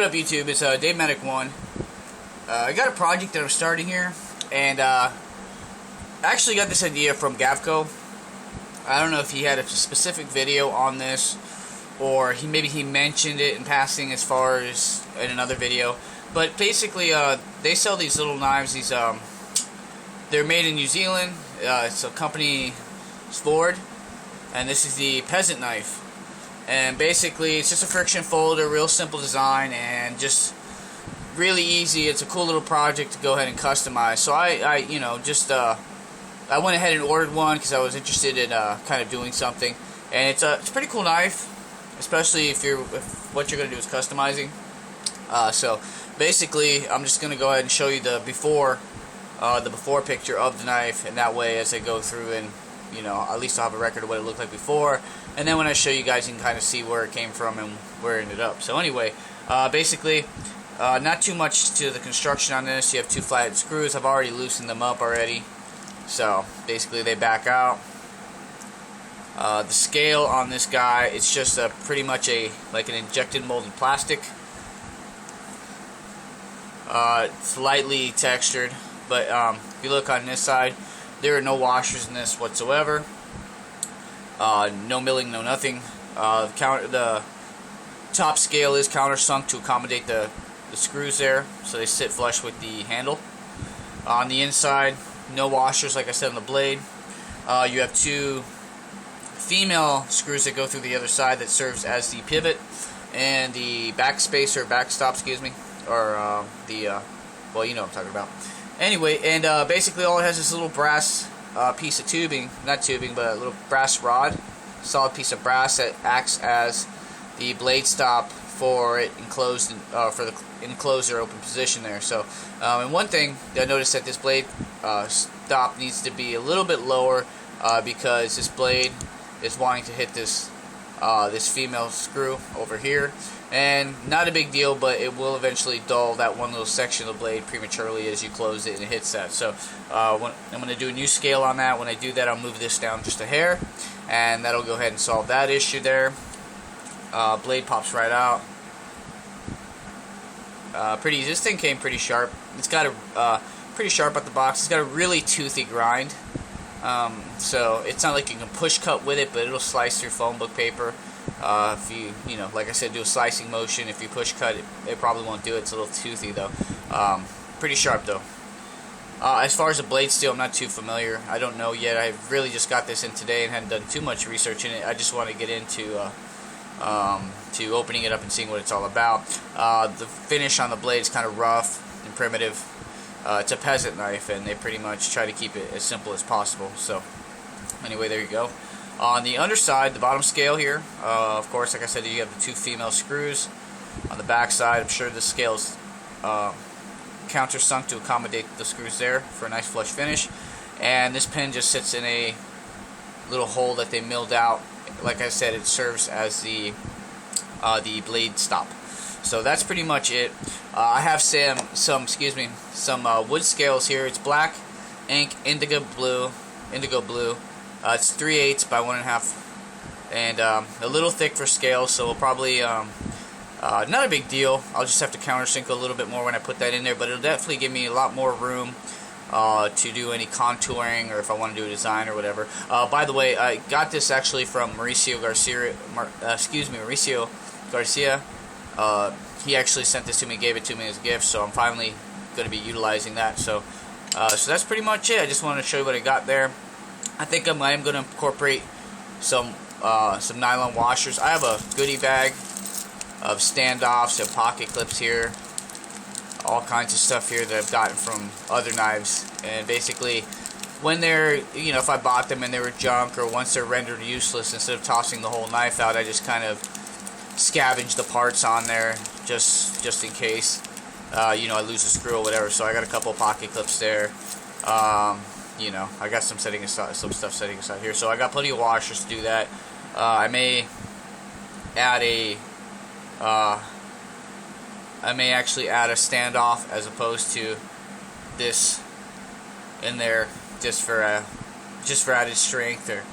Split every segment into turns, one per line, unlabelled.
What up, YouTube? It's Dave Medic 1. I got a project that I'm starting here, and I actually got this idea from Gavco. I don't know if he had a specific video on this, or maybe he mentioned it in passing as far as in another video. But basically, they sell these little knives. They're made in New Zealand. It's a company, Svord, and this is the Peasant knife. And basically, it's just a friction folder, real simple design, and just really easy. It's a cool little project to go ahead and customize. So I went ahead and ordered one because I was interested in kind of doing something. And it's a pretty cool knife, especially if what you're going to do is customizing. So basically, I'm just going to go ahead and show you the before picture of the knife, and that way, as I go through and at least I'll have a record of what it looked like before, and then when I show you guys, you can kind of see where it came from and where it ended up. So anyway, basically, not too much to the construction on this. You have two flathead screws. I've already loosened them up already. So basically, they back out. The scale on this guy, it's just pretty much like an injected molded plastic. It's lightly textured, but if you look on this side, there are no washers in this whatsoever. No milling, no nothing. The top scale is countersunk to accommodate the screws there, so they sit flush with the handle. On the inside, no washers, like I said, on the blade. You have two female screws that go through the other side that serves as the pivot and the backspace or backstop, excuse me, or well, you know what I'm talking about. Anyway, and basically all it has is this little brass piece of tubing, not tubing, but a little brass rod, solid piece of brass that acts as the blade stop for it enclosed, for the enclosed or open position there. So, and one thing I noticed that this blade stop needs to be a little bit lower because this blade is wanting to hit this female screw over here. And not a big deal, but it will eventually dull that one little section of the blade prematurely as you close it and it hits that. So I'm going to do a new scale on that. When I do that, I'll move this down just a hair, and that'll go ahead and solve that issue there. Blade pops right out. Pretty easy. This thing came pretty sharp. It's got a pretty sharp at the box. It's got a really toothy grind. So it's not like you can push cut with it, but it'll slice through phone book paper. If you like I said, do a slicing motion. If you push cut, it probably won't do it. It's a little toothy though. Pretty sharp though. As far as the blade steel, I'm not too familiar. I don't know yet. I really just got this in today and hadn't done too much research in it. I just want to get into to opening it up and seeing what it's all about. The finish on the blade is kind of rough and primitive. It's a peasant knife, and they pretty much try to keep it as simple as possible. So anyway, there you go. On the underside, the bottom scale here, of course, like I said, you have the two female screws. On the back side, I'm sure the scale's countersunk to accommodate the screws there for a nice flush finish. And this pin just sits in a little hole that they milled out. Like I said, it serves as the blade stop. So that's pretty much it. I have some wood scales here. It's black ink, indigo blue. It's 3/8 by 1.5, and a little thick for scale, so we'll probably not a big deal. I'll just have to countersink a little bit more when I put that in there, but it'll definitely give me a lot more room to do any contouring, or if I want to do a design or whatever. By the way, I got this actually from Mauricio Garcia. He actually sent this to me, gave it to me as a gift, so I'm finally going to be utilizing that. So that's pretty much it. I just wanted to show you what I got there. I think I am going to incorporate some nylon washers. I have a goodie bag of standoffs and pocket clips here, all kinds of stuff here that I've gotten from other knives. And basically, when they're, if I bought them and they were junk, or once they're rendered useless, instead of tossing the whole knife out, I just kind of scavenge the parts on there just in case I lose a screw or whatever. So I got a couple pocket clips there. I got some stuff setting aside here, so I got plenty of washers to do that. I may actually add a standoff as opposed to this in there, just for added strength, or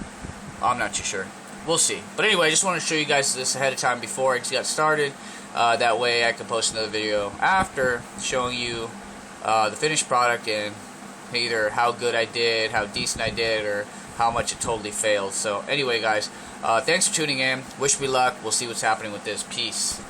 I'm not too sure. we'll see. But anyway, I just want to show you guys this ahead of time before I got started. That way I can post another video after showing you the finished product and either how good I did, how decent I did, or how much it totally failed. So anyway, guys, thanks for tuning in. Wish me luck. We'll see what's happening with this. Peace.